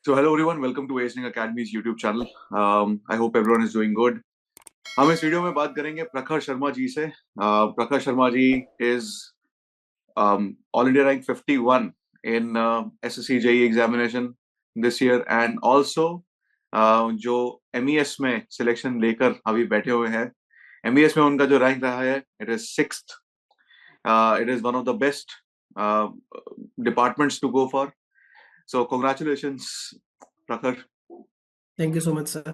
So hello everyone, welcome to Aisling Academy's YouTube channel. I hope everyone is doing good. हम इस video में बात करेंगे प्रखर शर्मा जी से. प्रखर Sharma ji is All India rank 51 in SSC JEE examination this year and also जो MES में सिलेक्शन लेकर अभी बैठे हुए हैं. MES में उनका जो रैंक रहा है, it is 6th. It is one of the best departments to go for. So congratulations, प्रखर. Thank you so much sir.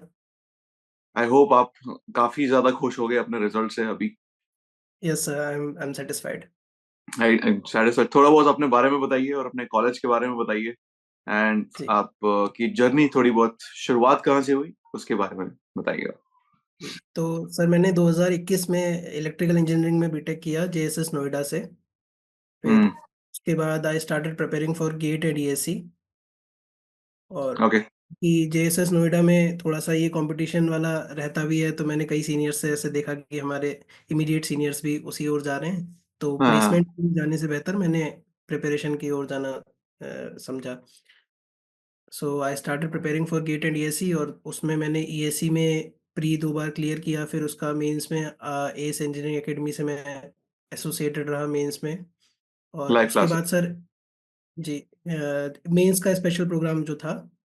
I hope आप काफी ज्यादा खुश हो गए अपने रिजल्ट से अभी. Yes sir, I am satisfied. Satisfied. थोड़ा बहुत अपने बारे में बताइए और अपने कॉलेज के बारे में बताइए. एंड जी आप की जर्नी थोड़ी बहुत शुरुआत कहाँ से हुई उसके बारे में बताइए. जी। तो सर मैंने 2021 में इलेक्ट्रिकल इंजीनियरिंग में बीटेक किया जेएसएस नोएडा से। फिर हम्म. उसके बाद I started preparing for GATE and ESC. और ओके. कि जेएसएस नोएडा में थोड़ा सा ये कंपटीशन वाला रहता भी है, तो मैंने कई सीनियर्स से ऐसे देखा कि हमारे इमीडिएट सीनियर्स भी उसी ओर जा रहे हैं, तो हाँ. प्लेसमेंट जाने से बेहतर मैंने प्रिपरेशन की ओर जाना समझा। So I started preparing for GATE and ESC, और उसमें मैंने ईएससी में प्री 2 बार क्लियर किया, फिर उसका मेंस में एस इंजीनियरिंग एकेडमी से मैं एसोसिएटेड रहा मेंस में। और लाइव उसके क्लासेस. बाद सर जी, मेंस का स्पेशल प्रोग्राम जो था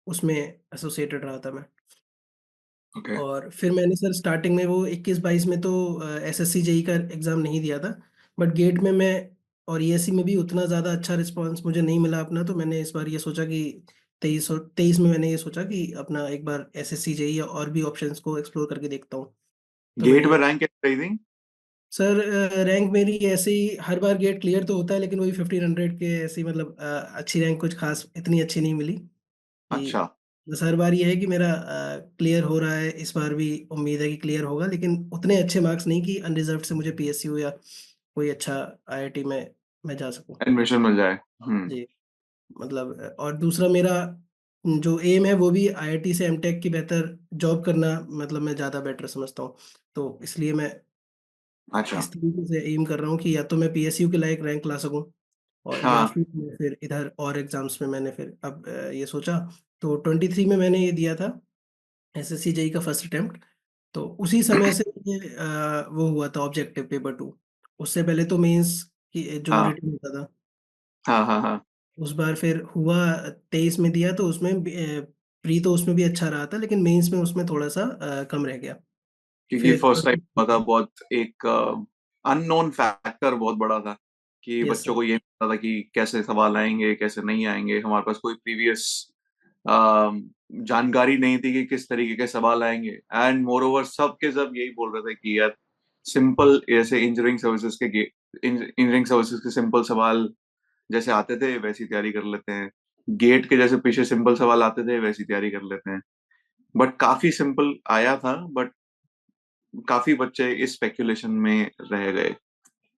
उसमें एसोसिएटेड रहा था मैं। ओके. और फिर मैंने सर स्टार्टिंग में वो 21-22 में तो एसएससी जेई का एग्ज़ाम नहीं दिया था, बट गेट में मैं और ईएससी में भी उतना ज़्यादा अच्छा रिस्पांस मुझे नहीं मिला अपना, तो मैंने इस बार ये सोचा कि 23 में मैंने ये सोचा कि अपना एक बार एसएससी जेई और भी ऑप्शंस को एक्सप्लोर करके देखता हूँ। तो गेट मैंने में रैंक कैसी रही थी? सर रैंक मेरी ऐसे ही हर बार गेट क्लियर तो होता है, लेकिन वही 1500 के ऐसी मतलब अच्छी रैंक कुछ खास इतनी अच्छी नहीं मिली अच्छा. कि बस हर बार ये है कि मेरा क्लियर हो रहा है, इस बार भी उम्मीद है कि क्लियर होगा, लेकिन उतने अच्छे मार्क्स नहीं कि अनरिजर्व्ड से मुझे पीएसयू या कोई अच्छा आईआईटी में मैं जा सकूं। एडमिशन मिल जाए. हम्म. जी, मतलब और दूसरा मेरा जो एम है वो भी आईआईटी से एमटेक की बेहतर जॉब करना, मतलब मैं ज़्यादा बेटर समझता हूँ। तो इसलिए मैं अच्छा. इस तरीके से एम कर रहा हूँ कि या तो मैं पीएसयू के लायक रैंक ला सकूँ, और या हाँ. फिर इधर और एग्ज़ाम्स में मैंने फिर अब ये सोचा। तो 23 में मैंने ये दिया था एसएससी जेईई का फर्स्ट अटेम्प्ट। तो उसी समय से ये वो हुआ था ऑब्जेक्टिव पेपर 2। उससे पहले तो मेंस की जो हाँ. रिटन होता था, हाँ. हाँ. हाँ. उस बार फिर हुआ 23 में दिया, तो उसमें प्री तो उसमें भी अच्छा रहा था, लेकिन मेंस में उसमें थोड़ा-सा कम रह गया। क्योंकि फिर फर्स्ट टाइम हुआ था, बहुत एक अननोन फैक्टर बहुत बड़ा था कि यस बच्चों सर। को ये नहीं पता था कि कैसे सवाल आएंगे कैसे नहीं आएंगे. हमारे पास कोई प्रीवियस जानकारी नहीं थी कि किस तरीके के सवाल आएंगे. एंड मोर ओवर सब के सब यही बोल रहे थे कि यार सिंपल ऐसे इंजीनियरिंग सर्विसेज के सिंपल सवाल जैसे आते थे वैसी तैयारी कर लेते हैं. गेट के जैसे पीछे सिंपल सवाल आते थे वैसी तैयारी कर लेते हैं. बट काफी सिंपल आया था. बट काफी बच्चे इस स्पेक्यूलेशन में रह गए,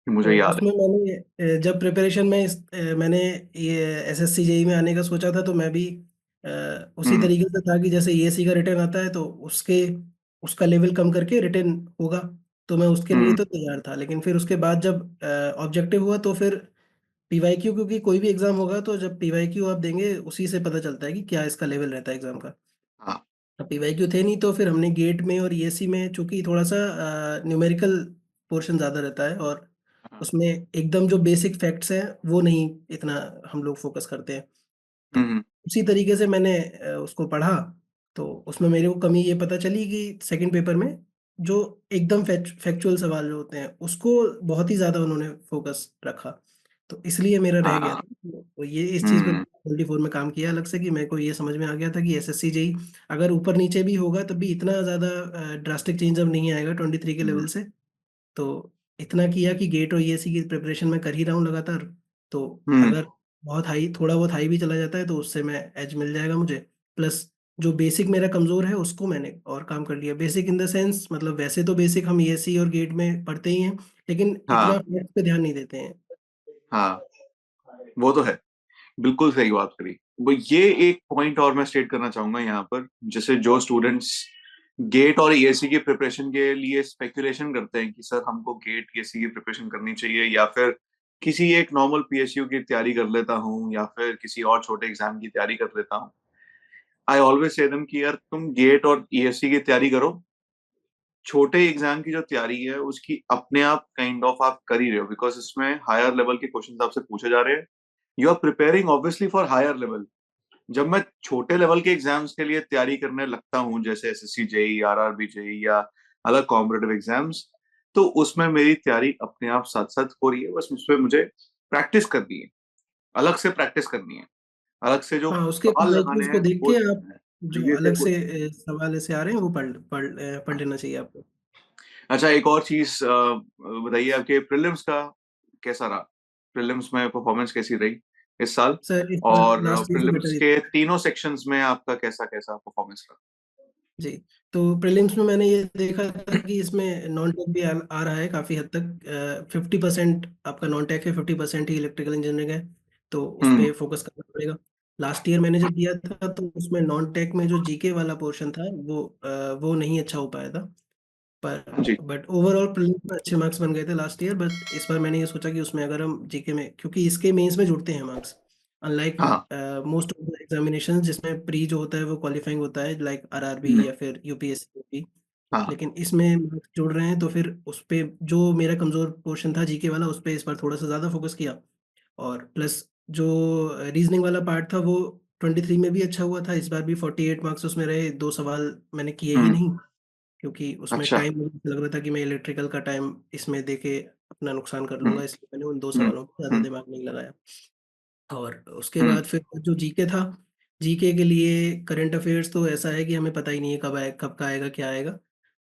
मुझे तो याद है. उसमें मैंने जब प्रिपरेशन में मैंने ये एसएससी जेईई में आने का सोचा था, तो मैं भी उसी हम्म. तरीके से था कि जैसे ईएससी का रिटर्न आता है तो उसके उसका लेवल कम करके रिटर्न होगा, तो मैं उसके लिए हम्म. तो तैयार था। लेकिन फिर उसके बाद जब ऑब्जेक्टिव हुआ, तो फिर पीवाईक्यू, क्योंकि कोई भी एग्जाम होगा तो जब पीवाईक्यू आप देंगे उसी से पता चलता है कि क्या इसका लेवल रहता है एग्जाम का। हाँ. अब पीवाईक्यू थे नहीं, तो फिर हमने गेट में और ईएससी में चूंकि थोड़ा सा न्यूमेरिकल पोर्शन ज़्यादा रहता है, और हाँ. उसमें एकदम जो बेसिक फैक्ट्स हैं वो नहीं इतना हम लोग फोकस करते हैं। तो हम्म. उसी तरीके से मैंने उसको पढ़ा, तो उसमें मेरे को कमी ये पता चली कि सेकंड पेपर में जो एकदम फैक्चुअल सवाल जो होते हैं उसको बहुत ही ज़्यादा उन्होंने फोकस रखा, तो इसलिए मेरा रह गया हाँ. था। तो ये इस चीज़ पे हम्म. 24 में काम किया अलग से, कि मेरे को ये समझ में आ गया था कि एसएससी जेई अगर ऊपर नीचे भी होगा तब भी इतना ज़्यादा ड्रास्टिक चेंज अब नहीं आएगा 23 के हम्म. लेवल से। तो इतना किया कि गेट और ईएससी की प्रिपरेशन मैं कर ही रहा हूँ लगातार। तो हम्म. अगर बहुत हाई थोड़ा बहुत हाई भी चला जाता है तो उससे मैं एज मिल जाएगा मुझे। प्लस जो बेसिक मेरा कमज़ोर है उसको मैंने और काम कर लिया। बेसिक इन द सेंस, मतलब वैसे तो बेसिक हम ईएससी और गेट में पढ़ते ही हैं, लेकिन हाँ. इतना फैक्ट पे ध्यान नहीं देते हैं। हाँ. वो तो है. बिल्कुल सही बात करी. वो ये एक पॉइंट और मैं स्टेट करना चाहूंगा यहाँ पर. जैसे जो स्टूडेंट्स गेट और ईएससी की प्रिपरेशन के लिए स्पेकुलेशन करते हैं कि सर हमको गेट ईएससी की प्रिपरेशन करनी चाहिए या फिर किसी एक नॉर्मल पीएसयू की तैयारी कर लेता हूँ या फिर किसी और छोटे एग्जाम की तैयारी कर लेता हूँ. आई ऑलवेज से देम कि यार तुम गेट और ईएससी की तैयारी करो, छोटे एग्जाम की जो तैयारी है उसकी अपने आप काइंड ऑफ आप कर ही रहे हो, बिकॉज इसमें हायर लेवल के क्वेश्चंस आपसे पूछे जा रहे हैं। You are preparing obviously for higher level. जब मैं छोटे लेवल के एग्जाम्स के लिए तैयारी करने लगता हूँ, जैसे एसएससी जेई, आरआरबी जेई या अलग कॉम्पिटेटिव एग्जाम्स, तो उसमें मेरी तैयारी अपने आप साथ साथ हो रही है। बस उसमें मुझे प्रैक्टिस करनी है, अलग से प्रैक्टिस करनी है, अलग से जो हाँ, उसके सवाल लगाने पीवाईक्यूज़ को हैं देख वो के आप देखना है। जो प्रीवियस ईयर अलग से क्वेश्चन। सवाल ऐसे आ रहे हैं वो पढ़ लेना चाहिए आपको। अच्छा, एक और चीज बताइए, आपके प्रीलिम्स का कैसा रहा? प्रीलिम्स में परफॉर्मेंस कैसी रही इस साल? सर इस बार और लास्ट ईयर से बेटर प्रीलिम्स ही के तीनों सेक्शंस में आपका कैसा कैसा परफॉर्मेंस रहा? जी, तो प्रीलिम्स में मैंने ये देखा था कि इसमें नॉन टेक भी आ रहा है काफ़ी हद तक। 50% आपका नॉन टेक है, 50% ही इलेक्ट्रिकल इंजीनियरिंग है, तो उस हम्म। पे फोकस करना पड़ेगा। लास्ट ईयर मैंने जब दिया था तो उसमें नॉन टेक में जो जीके वाला पोर्शन था वो नहीं अच्छा हो पाया था। पर जी। बट ओवरऑल प्रीलिम्स में अच्छे मार्क्स बन गए थे लास्ट ईयर। बट इस बार मैंने ये सोचा कि उसमें अगर हम जीके में, क्योंकि इसके मेंस में जुड़ते हैं मार्क्स, अनलाइक हाँ। मोस्ट ऑफ द एग्जामिनेशंस जिसमें प्री जो होता है वो क्वालिफाइंग होता है, लाइक आरआरबी हम्म। या फिर यूपीएससी यूपी। हाँ। लेकिन इसमें मार्क्स जुड़ रहे हैं तो फिर उस पे जो मेरा कमजोर पोर्शन था जीके वाला, उस पे इस बार थोड़ा सा ज्यादा फोकस किया। और प्लस जो रीजनिंग वाला पार्ट था वो 23 में भी अच्छा हुआ था। इस बार भी 48 मार्क्स उसमें रहे, 2 सवाल मैंने किए ही हम्म। नहीं, क्योंकि उसमें अच्छा। टाइम मुझे लग रहा था कि मैं इलेक्ट्रिकल का टाइम इसमें देके अपना नुकसान कर हम्म। लूंगा, इसलिए मैंने उन 2 हम्म। सवालों पर ज़्यादा हम्म। दिमाग नहीं लगाया। और उसके हम्म। बाद फिर जो जीके था, जीके के लिए करंट अफेयर्स तो ऐसा है कि हमें पता ही नहीं है कब आए, कब का आएगा, क्या आएगा।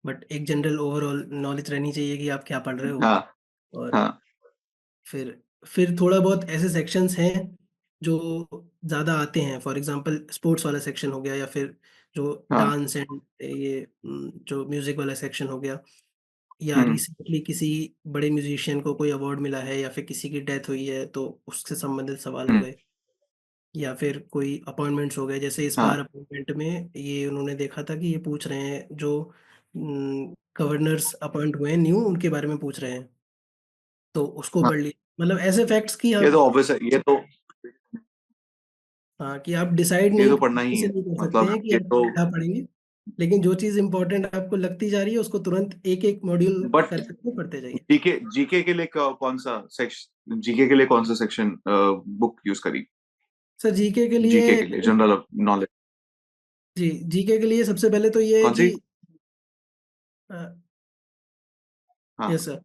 बट एक जनरल ओवरऑल नॉलेज रहनी चाहिए कि आप क्या पढ़ रहे हो। हाँ। और हाँ। फिर फिर थोड़ा बहुत ऐसे सेक्शंस हैं जो ज़्यादा आते हैं, फॉर एग्जांपल स्पोर्ट्स वाला सेक्शन हो गया, या फिर जो हाँ। डांस एंड ये जो म्यूजिक वाला सेक्शन हो गया, या हम्म। रिसेंटली किसी बड़े म्यूजिशियन को कोई अवार्ड मिला है या फिर किसी की डेथ हुई है तो उससे संबंधित सवाल हो हम्म। गए, या फिर कोई अपॉइंटमेंट्स हो गए। जैसे इस बार हाँ। अपॉइंटमेंट में ये उन्होंने देखा था कि ये पूछ रहे हैं जो गवर्नर्स अपॉइंट हुए हैं न्यू, उनके बारे में पूछ रहे हैं, तो उसको हाँ। पढ़ लिया। मतलब ऐसे फैक्ट्स की ये आप, तो ऑब्वियस है, हाँ, कि आप डिसाइड ये नहीं तो पढ़ना ही से है। नहीं कर सकते मतलब हैं कि ये आप तो, क्या पढ़ेंगे, लेकिन जो चीज़ इंपॉर्टेंट आपको लगती जा रही है उसको तुरंत एक एक मॉड्यूल बट कर करके पढ़ते जाइए। जीके जीके के लिए कौन सा सेक्शन, जीके के लिए कौन सा सेक्शन बुक यूज करी? सर जीके के जीके लिए, के लिए जनरल नॉलेज जी, जीके के लिए सबसे पहले तो ये है कौन कि सी? हाँ। Yes sir.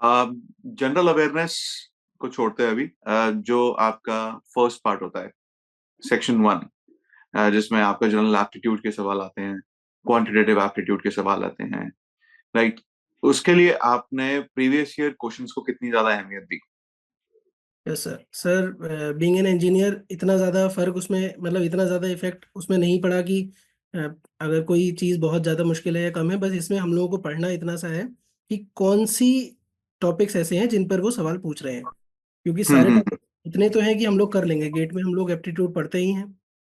जनरल अवेयरनेस को छोड़ते हैं अभी, जो आपका फर्स्ट पार्ट होता है, सेक्शन 1, जिसमें आपका जनरल एप्टीट्यूड के सवाल आते हैं, क्वांटिटेटिव एप्टीट्यूड के सवाल आते हैं, राइट? उसके लिए आपने प्रीवियस ईयर क्वेश्चंस को कितनी ज्यादा अहमियत दी? Yes sir. Sir being an engineer इतना ज़्यादा फ़र्क उसमें, मतलब इतना ज़्यादा इफेक्ट उसमें नहीं पड़ा कि अ, अगर कोई चीज़ बहुत ज़्यादा मुश्किल है या कम है। बस इसमें हम लोगों को पढ़ना इतना सा है कि कौन सी टॉपिक्स ऐसे हैं जिन पर वो सवाल पूछ रहे हैं, क्योंकि सारे हम्म। टॉपिक इतने तो हैं कि हम लोग कर लेंगे। गेट में हम लोग एप्टीट्यूड पढ़ते ही हैं,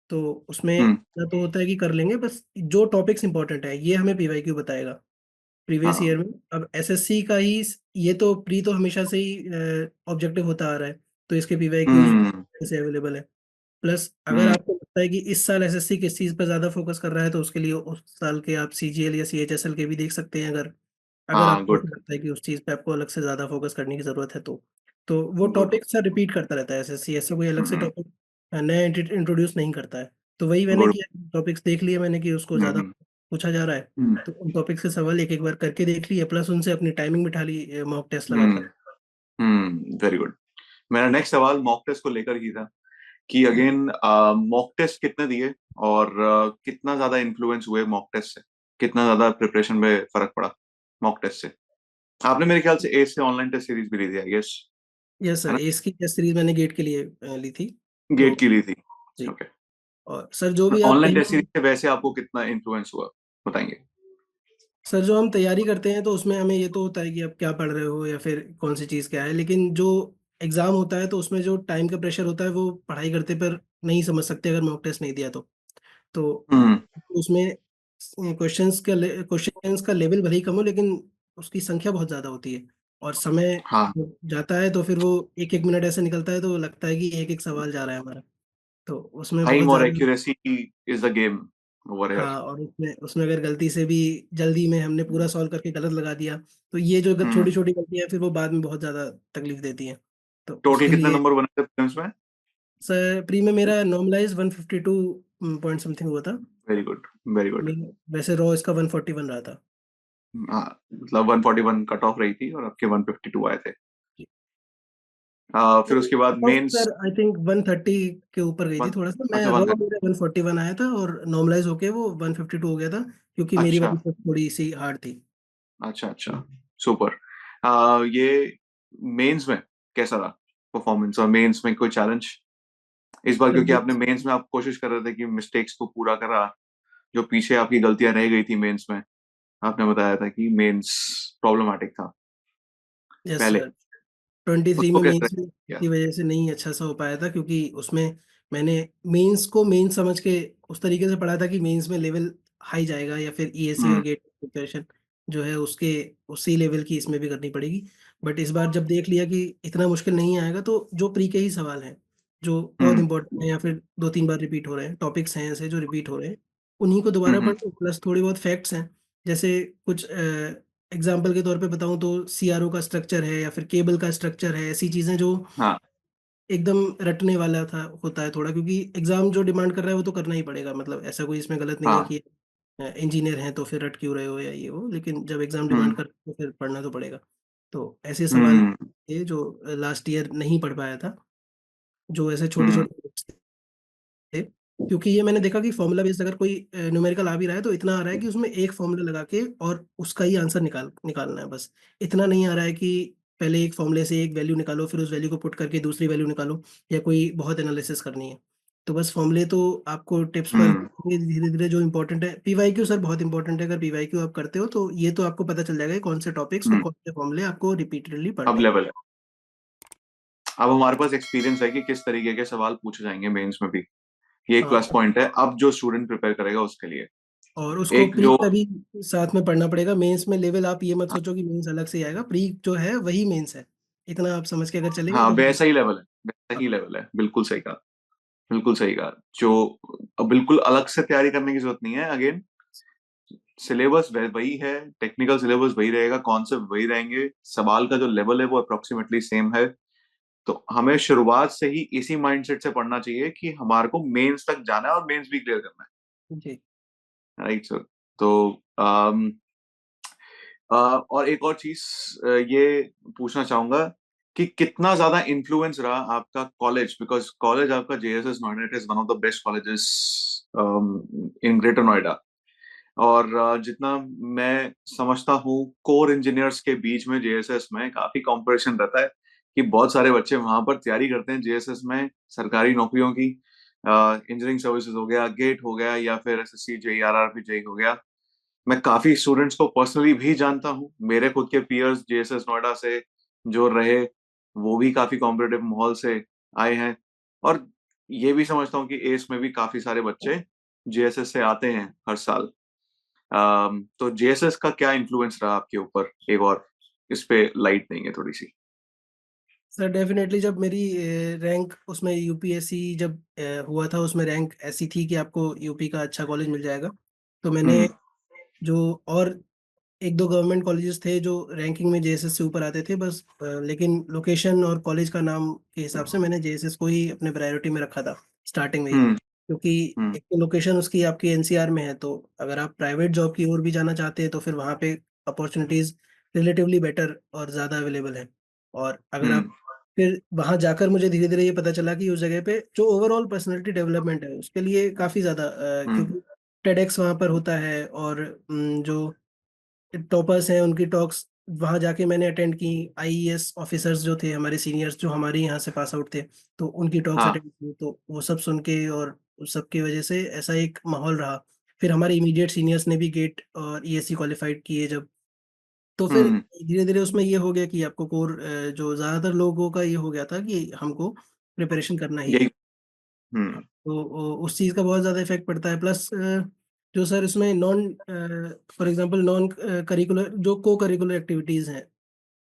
तो उसमें हम्म। इतना तो होता है कि कर लेंगे। बस जो टॉपिक्स इंपॉर्टेंट है ये हमें पीवाईक्यू बताएगा प्रीवियस ईयर हाँ। में। अब एसएससी का ही ये तो प्री तो हमेशा से ही ऑब्जेक्टिव होता आ रहा है, तो इसके पीवाईक्यूज हम्म। से अवेलेबल है। प्लस अगर हम्म। आपको लगता है कि इस साल एसएससी किस चीज़ पर ज़्यादा फोकस कर रहा है तो उसके लिए उस साल के आप सीजीएल या सीएचएसएल के भी देख सकते हैं, अगर अगर हाँ, आपको गुड। ऐसा लगता है कि उस चीज़ पे आपको अलग से ज़्यादा फोकस करने की ज़रूरत है तो वो गुड। टॉपिक सर रिपीट करता रहता है एसएससी, ऐसा कोई अलग से हम्म। टॉपिक नया इंट्रोड्यूस नहीं करता है। तो वही मैंने गुड। किया, टॉपिक्स देख लिए मैंने कि उसको ज़्यादा हम्म। पूछा जा रहा है, हम्म। तो उन टॉपिक्स के सवाल एक एक बार करके देख लिए, प्लस उनसे अपनी टाइमिंग बिठा ली मॉक टेस्ट हम्म। लगाकर। Very good. मेरा नेक्स्ट सवाल मॉक टेस्ट को लेकर ही था कि अगेन मॉक टेस्ट कितने दिए, और कितना ज्यादा इन्फ्लुएंस हुए मॉक टेस्ट से, कितना ज्यादा प्रिपरेशन में फर्क पड़ा मॉक टेस्ट से? आपने मेरे ख्याल से एज से ऑनलाइन टेस्ट सीरीज भी ली थी, आई गेस, यस है सर, ना? एस की टेस्ट सीरीज मैंने गेट के लिए ली थी। तो गेट की ली थी। जी, ओके। और सर जो भी आप ऑनलाइन टेस्ट कहीं, सीरीज से वैसे आपको कितना इन्फ्लुएंस हुआ, बताएंगे? सर जो हम तैयारी करते हैं तो उसमें हमें ये तो होता है कि आप क्या पढ़ रहे हो या फिर कौन सी चीज़ क्या है, लेकिन जो एग्ज़ाम होता है तो उसमें जो टाइम का प्रेशर होता है वो पढ़ाई करते पर नहीं समझ सकते अगर मॉक टेस्ट नहीं दिया तो हम्म। उसमें क्वेश्चंस का लेवल भले ही कम हो, लेकिन उसकी संख्या बहुत ज़्यादा होती है और समय हाँ। जाता है, तो फिर वो एक एक मिनट ऐसे निकलता है तो लगता है कि एक एक सवाल जा रहा है हमारा। तो उसमें बहुत टाइम और ज़्यादा accuracy is the game over here. हाँ, और उसमें उसमें अगर गलती से भी जल्दी में हमने पूरा सॉल्व करके गलत लगा दिया, तो ये जो हम्म। छोटी-छोटी गलतियाँ हैं फिर वो बाद में बहुत ज़्यादा तकलीफ देती हैं। तो टोटल उसके कितने लिए नंबर बने थे प्रीलिम्स में? सर प्री में मेरा नॉर्मलाइज़ 152 पॉइंट समथिंग हुआ था। Very good, very good. लेकिन वैसे रॉ इसका 141 रहा था। हाँ, मतलब 141 कट ऑफ रही थी और आपके 152 आए थे। जी। फिर उसके बाद cut off mains. Sir I think 130 के ऊपर गई थी थोड़ा-सा। मैं अच्छा, रॉ 130। मेरा 141 आया था और नॉर्मलाइज़ होके वो 152 हो गया था, क्योंकि मेरी अच्छा, वाली तो थोड़ी-सी हार्ड थी। अच्छा, अच्छा, सुपर। ये मेंस में कैसा रहा परफॉर्मेंस, और मेंस में कोई चैलेंज इस बार, सर क्योंकि आपने मेंस में आप कोशिश कर रहे थे कि मिस्टेक्स को पूरा करा, जो पीछे आपकी गलतियां रह गई थी मेंस में, आपने बताया था कि मेंस प्रॉब्लमैटिक था यस पहले, सर। 23 उसको में कैसे मेंस में किया? इसी वजह से नहीं अच्छा सा हो पाया था, क्योंकि उसमें मैंने मेंस को मेंस समझ के उस तरीके से पढ़ा था कि मेंस में लेवल हाई जाएगा, या फिर ईएससी और हम्म। गेट प्रिपरेशन जो है उसके उसी लेवल की इसमें भी करनी पड़ेगी। बट इस बार जब देख लिया कि इतना मुश्किल नहीं आएगा, तो जो प्री के ही सवाल हैं, जो बहुत हम्म। इंपॉर्टेंट हैं या फिर 2-3 बार रिपीट हो रहे हैं, टॉपिक्स हैं ऐसे जो रिपीट हो रहे हैं, उन्हीं को दोबारा हम्म। पढ़ो, प्लस थोड़ी बहुत फैक्ट्स हैं। जैसे कुछ एग्ज़ाम्पल के तौर पे बताऊँ तो सीआरओ का स्ट्रक्चर है या फिर केबल का स्ट्रक्चर है, ऐसी चीज़ें जो हाँ। एकदम रटने वाला था होता है थोड़ा, क्योंकि एग्ज़ाम जो डिमांड कर रहा है वो तो करना ही पड़ेगा, मतलब ऐसा कोई इसमें गलत नहीं है हाँ। कि इंजीनियर हैं तो फिर रट क्यों रहे हो या ये वो, लेकिन जब एग्ज़ाम डिमांड हम्म। कर तो फिर पढ़ना तो पड़ेगा। तो ऐसे सवाल हम्म। थे जो लास्ट ईयर नहीं पढ़ पाया था, जो ऐसे हम्म। छोटे-छोटे थे, क्योंकि ये मैंने देखा कि फ़ॉर्मूला बेस्ड अगर कोई न्यूमेरिकल आ भी रहा है तो इतना आ रहा है कि उसमें एक फ़ॉर्मूला लगा के और उसका ही आंसर निकालना है बस। इतना नहीं आ रहा है कि पहले एक फ़ॉर्मूले से एक वैल्यू निकालो, फिर उस वैल्यू को पुट करके दूसरी वैल्यू निकालो, या कोई बहुत एनालिसिस करनी है। तो बस फ़ॉर्मूले तो आपको टिप्स पर हम्म। धीरे-धीरे जो इम्पोर्टेंट है, पीवाईक्यू सर बहुत इम्पोर्टेंट है, अगर पीवाईक्यू आप करते हो तो ये तो आपको पता चल जाएगा कि कौन से टॉपिक्स और हम्म। कौन से फ़ॉर्मूले आपको रिपीटेडली अब पढ़ने हैं। लेवल है। अब हमारे पास एक्सपीरियंस है कि किस तरीके के सवाल पूछे जाएंगे मेंस में भी। ये एक हाँ। प्लस पॉइंट है अब जो स्टूडेंट प्रिपेयर करेगा उसके लिए। और उसको एक प्री जो का भी साथ में पढ़ना पड़ेगा। मेंस में लेवल आप ये मत सोचो कि मेंस अलग से ही आएगा, प्री जो है वही मेंस है। इतना आप समझ के अगर चलेंगे हाँ, तो वैसा ही लेवल है, वैसा ही लेवल है, बिल्कुल सही कहा, बिल्कुल सही कहा। जो अब बिल्कुल अलग से तैयारी करने की जरूरत नहीं है। अगेन, सिलेबस वही है, टेक्निकल सिलेबस वही रहेगा, कॉन्सेप्ट वही रहेंगे, सवाल का जो लेवल है वो अप्रोक्सीमेटली सेम है। तो हमें शुरुआत से ही इसी माइंडसेट से पढ़ना चाहिए कि हमारे को मेंस तक जाना है और मेंस भी क्लियर करना जी। है, राइट सर? तो और एक और चीज ये पूछना चाहूंगा कि कितना ज्यादा इन्फ्लुएंस रहा आपका कॉलेज, बिकॉज कॉलेज आपका JSS Noida, it is one of the best colleges in greater Noida. और जितना मैं समझता हूँ, कोर इंजीनियर्स के बीच में जेएसएस में काफी कंपटीशन रहता है कि बहुत सारे बच्चे वहां पर तैयारी करते हैं जेएसएस में सरकारी नौकरियों की। इंजीनियरिंग सर्विसेज हो गया, गेट हो गया, या फिर एसएससी जेई आरआरबी जेई हो गया। मैं काफी स्टूडेंट्स को पर्सनली भी जानता हूँ, मेरे खुद के पीयर्स जेएसएस नोएडा से जो रहे, वो भी काफी कॉम्पिटेटिव माहौल से आए हैं। और ये भी समझता हूँ कि एस में भी काफी सारे बच्चे जेएसएस से आते हैं हर साल। तो जेएसएस का क्या इन्फ्लुएंस रहा आपके ऊपर, एक और इस पे लाइट देंगे थोड़ी सी। सर डेफ़िनेटली जब मेरी रैंक उसमें यूपीएससी जब हुआ था, उसमें रैंक ऐसी थी कि आपको यूपी का अच्छा कॉलेज मिल जाएगा। तो मैंने हम्म। जो और 1-2 गवर्नमेंट कॉलेजेस थे जो रैंकिंग में जेएसएस से ऊपर आते थे बस, लेकिन लोकेशन और कॉलेज का नाम के हिसाब से मैंने जेएसएस को ही अपने प्रायोरिटी में रखा था स्टार्टिंग में ही। हम्म। क्योंकि हम्म। एक तो लोकेशन उसकी आपकी एनसीआर में है, तो अगर आप प्राइवेट जॉब की ओर भी जाना चाहते हैं तो फिर वहाँ पे अपॉर्चुनिटीज़ रिलेटिवली बेटर और ज़्यादा अवेलेबल हैं। और अगर हम्म। आप फिर वहाँ जाकर मुझे धीरे-धीरे ये पता चला कि उस जगह पे जो ओवरऑल पर्सनैलिटी डेवलपमेंट है उसके लिए काफ़ी ज़्यादा हम्म। क्योंकि टेडेक्स वहाँ पर होता है, और जो टॉपर्स हैं उनकी टॉक्स वहाँ जाके मैंने अटेंड की। आईईएस ऑफिसर्स जो थे हमारे सीनियर्स जो हमारे यहाँ से पास आउट थे, तो उनकी टॉक्स हाँ। अटेंड की, तो वो सब सुन के और उस सब की वजह से ऐसा एक माहौल रहा। फिर हमारे इमीडिएट सीनियर्स ने भी गेट और ईएससी क्वालिफाइड किए जब, तो फिर हम्म। धीरे-धीरे उसमें ये हो गया कि आपको कोर जो ज़्यादातर लोगों का ये हो गया था कि हमको प्रिपरेशन करना ही यही। है। हम्म। तो उस चीज़ का बहुत ज़्यादा इफ़ेक्ट पड़ता है, प्लस जो सर इसमें non for example non curricular जो को-करिकुलर एक्टिविटीज़ हैं,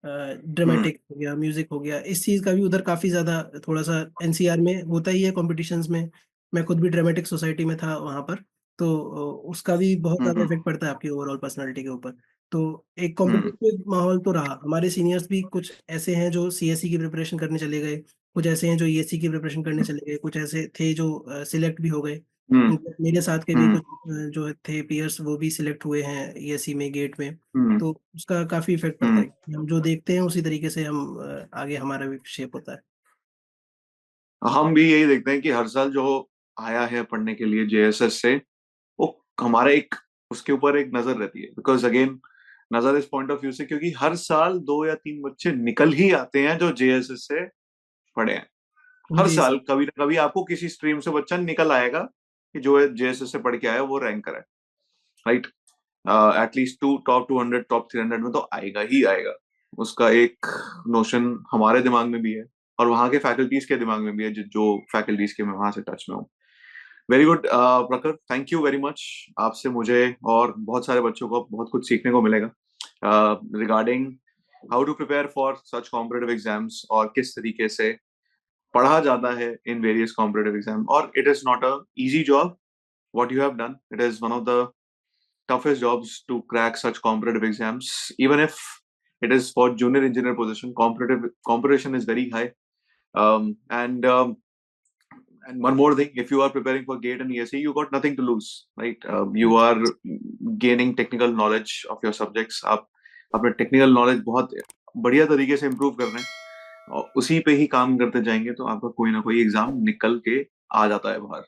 हम्म। ड्रामेटिक हो गया, म्यूज़िक हो गया, इस चीज़ का भी उधर काफ़ी ज़्यादा थोड़ा-सा एनसीआर में होता ही है कॉम्पिटिशन्स में। मैं खुद भी ड्रामेटिक सोसाइटी में था वहाँ पर, तो उसका भी बहुत ज़्यादा हम्म इफ़ेक्ट पड़ता है आपकी ओवरऑल पर्सनैलिटी के ऊपर। तो एक हम्म कॉम्पिटिटिव माहौल तो रहा। हमारे सीनियर्स भी कुछ ऐसे हैं जो सीएसई की प्रिपरेशन करने चले गए, कुछ ऐसे हैं जो ईएससी की प्रिपरेशन करने चले गए, कुछ ऐसे थे जो सिलेक्ट भी हो गए। हम्म इनफैक्ट मेरे साथ के भी हम्म कुछ जो थे पीयर्स वो भी सिलेक्ट हुए हैं ईएससी में, गेट में। हम्म तो उसका काफ़ी इफ़ेक्ट पड़ता है। हम्म कि हम जो देखते हैं उसी तरीके से हम आगे हमारा भी शेप होता है। हम भी यही देखते हैं कि हर साल जो आया है पढ़ने के लिए जेएसएस से, वो हमारा एक उसके ऊपर एक नजर रहती है, बिकॉज अगेन नजर इस पॉइंट ऑफ व्यू से, क्योंकि हर साल 2 या 3 बच्चे निकल ही आते हैं जो जेएसएस से पढ़े हैं। हर जी, साल कभी ना कभी आपको किसी स्ट्रीम से बच्चा निकल आएगा कि जो जेएसएस से पढ़ के आया वो रैंकर है, राइट। एटलीस्ट टॉप 200 टॉप 300 में तो आएगा ही आएगा। उसका एक नोशन हमारे दिमाग में भी है, और वहां के फैकल्टीज के दिमाग में भी है, जो फैकल्टीज के मैं वहां से टच में हूँ। वेरी गुड प्रखर, थैंक यू वेरी मच। आपसे मुझे और बहुत सारे बच्चों को बहुत कुछ सीखने को मिलेगा regarding how to prepare for such competitive exams, और किस तरीके से पढ़ा जाता है इन वेरियस कॉम्पिटेटिव एग्जाम। और it is not a easy job what you have done. It is one of the toughest jobs to crack such competitive exams. Even if it is for junior engineer position, competitive competition is very high. Um, and um, and one more thing, if you are preparing for GATE and ESE, you got nothing to lose, right? You जी। are gaining technical knowledge of your subjects. आप अपने technical knowledge बहुत बढ़िया तरीके से improve कर रहे हैं, और उसी पे ही काम करते जाएंगे तो आपका कोई ना कोई एग्जाम निकल के आ जाता है बाहर,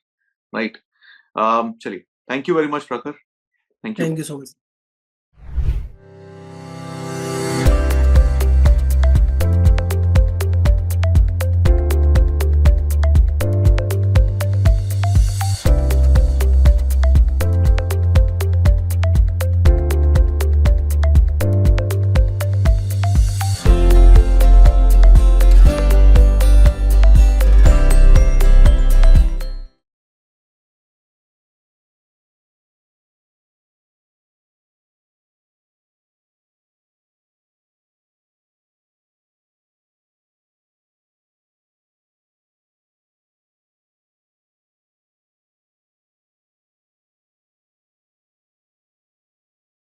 राइट। चलिए, थैंक यू वेरी मच प्रखर, thank you. Thank you so much.